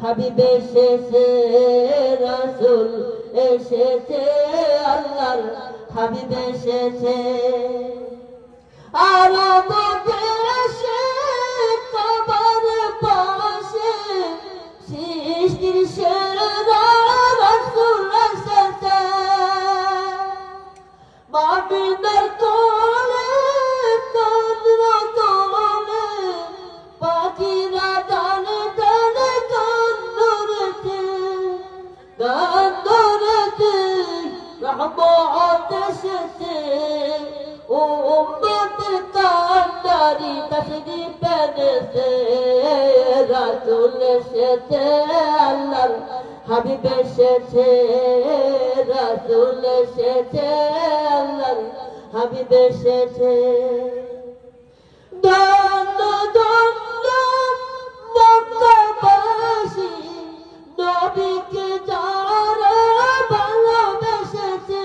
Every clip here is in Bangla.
হাবিব এসেছে, রাসূল এসেছে, আল্লাহর হাবিব এসেছে। আরব দেশে কাবার পাশে সৃষ্টির সেরা রাসূল এসেছে। মামিনার কোলে কান্না তোলে, পাখিরা ডানে ডানে গান ধরেছে, গান ধরেছে। রহমত এসেছে, উম্মতের কান্ডারি তাশরীফ এনেছে। রাসূল এসেছে, আল্লাহর হাবিব এসেছে, রাসূল এসেছে, আল্লাহর হাবিব এসেছে। ধন্য ধন্য মক্কাবাসী, নবীকে যারা ভালোবেসেছে,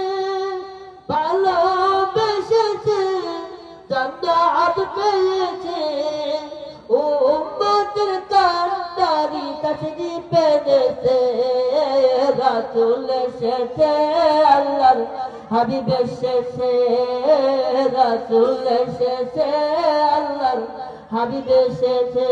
ভালোবেসেছে, জান্নাত পেয়েছে। উম্মতের কান্ডারি তাশরীফ এনেছে। রাসূল এসেছে, আল্লাহর হাবিব এসেছে, রাসূল এসেছে, আল্লাহর হাবিব এসেছে।